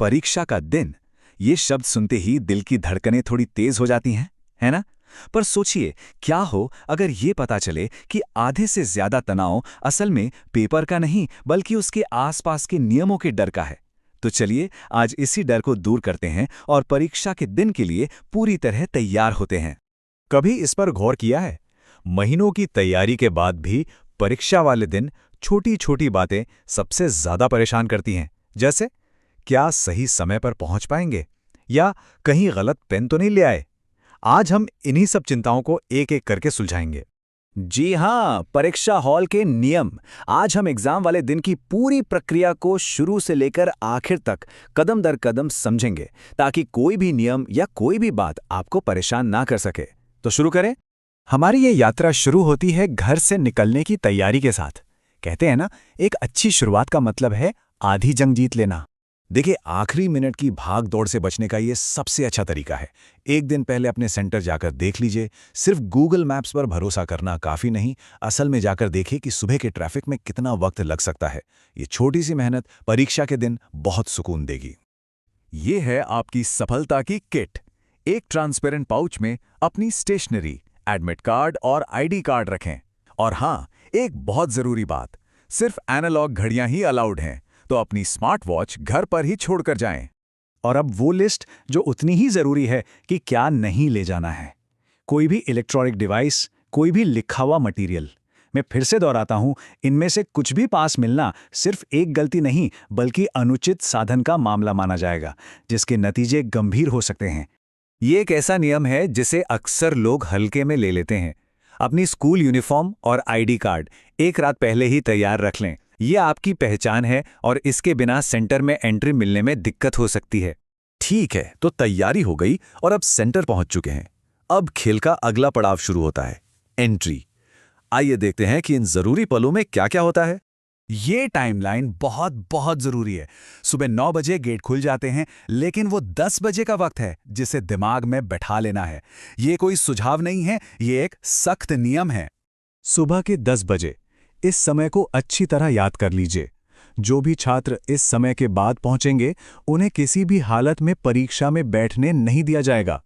परीक्षा का दिन, ये शब्द सुनते ही दिल की धड़कनें थोड़ी तेज हो जाती हैं, है ना? पर सोचिए, क्या हो अगर ये पता चले कि आधे से ज्यादा तनाव असल में पेपर का नहीं बल्कि उसके आसपास के नियमों के डर का है। तो चलिए आज इसी डर को दूर करते हैं और परीक्षा के दिन के लिए पूरी तरह तैयार होते हैं। कभी इस पर गौर किया है? महीनों की तैयारी के बाद भी परीक्षा वाले दिन छोटी छोटी बातें सबसे ज्यादा परेशान करती हैं। जैसे, क्या सही समय पर पहुंच पाएंगे, या कहीं गलत पेन तो नहीं ले आए? आज हम इन्हीं सब चिंताओं को एक एक करके सुलझाएंगे। जी हाँ, परीक्षा हॉल के नियम। आज हम एग्जाम वाले दिन की पूरी प्रक्रिया को शुरू से लेकर आखिर तक कदम दर कदम समझेंगे, ताकि कोई भी नियम या कोई भी बात आपको परेशान ना कर सके। तो शुरू करें। हमारी ये यात्रा शुरू होती है घर से निकलने की तैयारी के साथ। कहते हैं ना, एक अच्छी शुरुआत का मतलब है आधी जंग जीत लेना। देखिए, आखिरी मिनट की भाग दौड़ से बचने का ये सबसे अच्छा तरीका है। एक दिन पहले अपने सेंटर जाकर देख लीजिए। सिर्फ गूगल मैप्स पर भरोसा करना काफ़ी नहीं, असल में जाकर देखिए कि सुबह के ट्रैफिक में कितना वक्त लग सकता है। ये छोटी सी मेहनत परीक्षा के दिन बहुत सुकून देगी। ये है आपकी सफलता की किट। एक ट्रांसपेरेंट पाउच में अपनी स्टेशनरी, एडमिट कार्ड और आईडी कार्ड रखें। और हाँ, एक बहुत ज़रूरी बात, सिर्फ एनालॉग घड़ियां ही अलाउड हैं, तो अपनी स्मार्ट वॉच घर पर ही छोड़कर जाएं। और अब वो लिस्ट जो उतनी ही ज़रूरी है कि क्या नहीं ले जाना है। कोई भी इलेक्ट्रॉनिक डिवाइस, कोई भी लिखा हुआ मटेरियल। मैं फिर से दोहराता हूं, इनमें से कुछ भी पास मिलना सिर्फ एक गलती नहीं बल्कि अनुचित साधन का मामला माना जाएगा, जिसके नतीजे गंभीर हो सकते हैं। ये एक ऐसा नियम है जिसे अक्सर लोग हल्के में ले लेते हैं। अपनी स्कूल यूनिफॉर्म और आईडी कार्ड एक रात पहले ही तैयार रख लें। ये आपकी पहचान है और इसके बिना सेंटर में एंट्री मिलने में दिक्कत हो सकती है। ठीक है, तो तैयारी हो गई और अब सेंटर पहुंच चुके हैं। अब खेल का अगला पड़ाव शुरू होता है, एंट्री। आइए देखते हैं कि इन जरूरी पलों में क्या क्या होता है। ये टाइमलाइन बहुत बहुत जरूरी है। सुबह 9 बजे गेट खुल जाते हैं, लेकिन वो 10 बजे का वक्त है जिसे दिमाग में बैठा लेना है। ये कोई सुझाव नहीं है, ये एक सख्त नियम है। सुबह के 10 बजे, इस समय को अच्छी तरह याद कर लीजिए। जो भी छात्र इस समय के बाद पहुंचेंगे, उन्हें किसी भी हालत में परीक्षा में बैठने नहीं दिया जाएगा।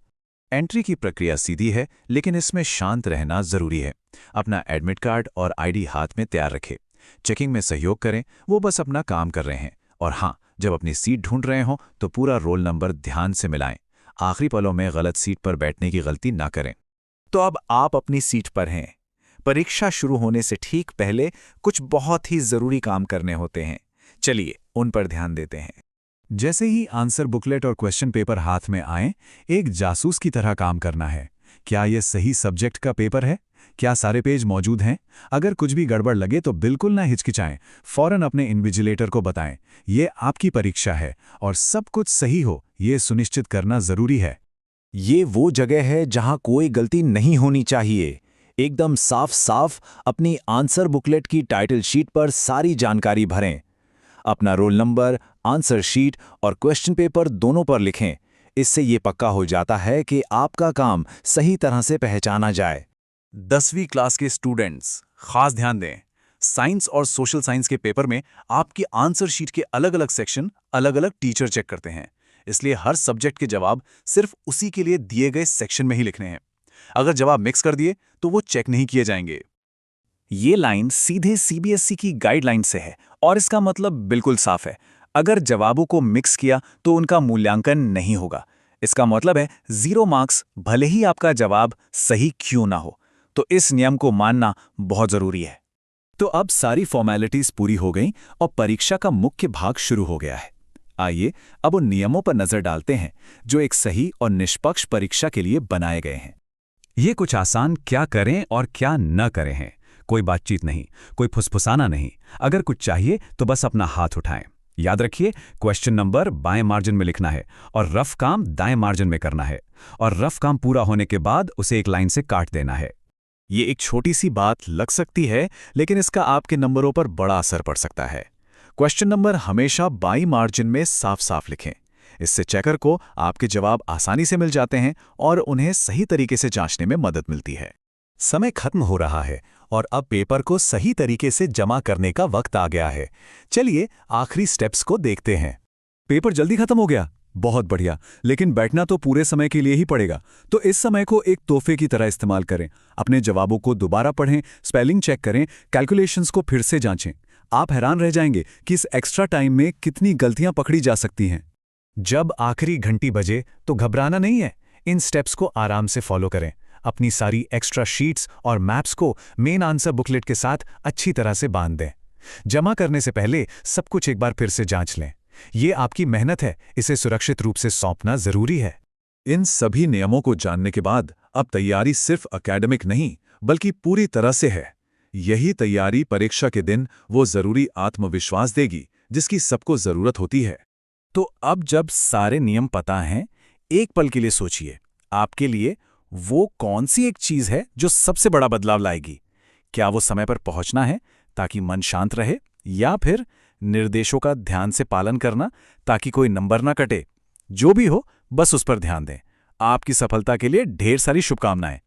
एंट्री की प्रक्रिया सीधी है, लेकिन इसमें शांत रहना जरूरी है। अपना एडमिट कार्ड और आईडी हाथ में तैयार रखें। चेकिंग में सहयोग करें, वो बस अपना काम कर रहे हैं। और हाँ, जब अपनी सीट ढूंढ रहे हों तो पूरा रोल नंबर ध्यान से मिलाएं। आखिरी पलों में गलत सीट पर बैठने की गलती ना करें। तो अब आप अपनी सीट पर हैं। परीक्षा शुरू होने से ठीक पहले कुछ बहुत ही जरूरी काम करने होते हैं। चलिए उन पर ध्यान देते हैं। जैसे ही आंसर बुकलेट और क्वेश्चन पेपर हाथ में आए, एक जासूस की तरह काम करना है। क्या यह सही सब्जेक्ट का पेपर है? क्या सारे पेज मौजूद हैं? अगर कुछ भी गड़बड़ लगे तो बिल्कुल ना हिचकिचाएं, फौरन अपने इन्विजिलेटर को बताएं। ये आपकी परीक्षा है और सब कुछ सही हो, ये सुनिश्चित करना जरूरी है। ये वो जगह है जहां कोई गलती नहीं होनी चाहिए। एकदम साफ साफ अपनी आंसर बुकलेट की टाइटल शीट पर सारी जानकारी भरें। अपना रोल नंबर, आंसर शीट और क्वेश्चन पेपर दोनों पर लिखें। इससे ये पक्का हो जाता है कि आपका काम सही तरह से पहचाना जाए। 10वीं क्लास के स्टूडेंट्स खास ध्यान दें। साइंस और सोशल साइंस के पेपर में आपकी आंसर शीट के अलग अलग सेक्शन अलग अलग टीचर चेक करते हैं। इसलिए हर सब्जेक्ट के जवाब सिर्फ उसी के लिए दिए गए सेक्शन में ही लिखने हैं। अगर जवाब मिक्स कर दिए तो वो चेक नहीं किए जाएंगे। ये लाइन सीधे सीबीएसई की गाइडलाइन से है और इसका मतलब बिल्कुल साफ है। अगर जवाबों को मिक्स किया तो उनका मूल्यांकन नहीं होगा। इसका मतलब है 0 मार्क्स, भले ही आपका जवाब सही क्यों ना हो। तो इस नियम को मानना बहुत जरूरी है। तो अब सारी फॉर्मेलिटीज पूरी हो गईं और परीक्षा का मुख्य भाग शुरू हो गया है। आइए अब उन नियमों पर नजर डालते हैं जो एक सही और निष्पक्ष परीक्षा के लिए बनाए गए हैं। ये कुछ आसान क्या करें और क्या न करें हैं। कोई बातचीत नहीं, कोई फुसफुसाना नहीं। अगर कुछ चाहिए तो बस अपना हाथ उठाएं। याद रखिए, क्वेश्चन नंबर बाएं मार्जिन में लिखना है और रफ काम दाएं मार्जिन में करना है। और रफ काम पूरा होने के बाद उसे एक लाइन से काट देना है। ये एक छोटी सी बात लग सकती है, लेकिन इसका आपके नंबरों पर बड़ा असर पड़ सकता है। क्वेश्चन नंबर हमेशा बाईं मार्जिन में साफ साफ लिखें। इससे चेकर को आपके जवाब आसानी से मिल जाते हैं और उन्हें सही तरीके से जांचने में मदद मिलती है। समय खत्म हो रहा है और अब पेपर को सही तरीके से जमा करने का वक्त आ गया है। चलिए आखिरी स्टेप्स को देखते हैं। पेपर जल्दी खत्म हो गया, बहुत बढ़िया। लेकिन बैठना तो पूरे समय के लिए ही पड़ेगा, तो इस समय को एक तोहफे की तरह इस्तेमाल करें। अपने जवाबों को दोबारा पढ़ें, स्पेलिंग चेक करें, कैलकुलेशंस को फिर से जांचें। आप हैरान रह जाएंगे कि इस एक्स्ट्रा टाइम में कितनी गलतियां पकड़ी जा सकती हैं। जब आखिरी घंटी बजे तो घबराना नहीं है, इन स्टेप्स को आराम से फॉलो करें। अपनी सारी एक्स्ट्रा शीट्स और मैप्स को मेन आंसर बुकलेट के साथ अच्छी तरह से बांध दें। जमा करने से पहले सब कुछ एक बार फिर से जांच लें। ये आपकी मेहनत है, इसे सुरक्षित रूप से सौंपना जरूरी है। इन सभी नियमों को जानने के बाद अब तैयारी सिर्फ एकेडमिक नहीं बल्कि पूरी तरह से है। यही तैयारी परीक्षा के दिन वो जरूरी आत्मविश्वास देगी जिसकी सबको जरूरत होती है। तो अब जब सारे नियम पता हैं, एक पल के लिए सोचिए, आपके लिए वो कौन सी एक चीज है जो सबसे बड़ा बदलाव लाएगी? क्या वो समय पर पहुंचना है ताकि मन शांत रहे, या फिर निर्देशों का ध्यान से पालन करना ताकि कोई नंबर ना कटे? जो भी हो, बस उस पर ध्यान दें। आपकी सफलता के लिए ढेर सारी शुभकामनाएं।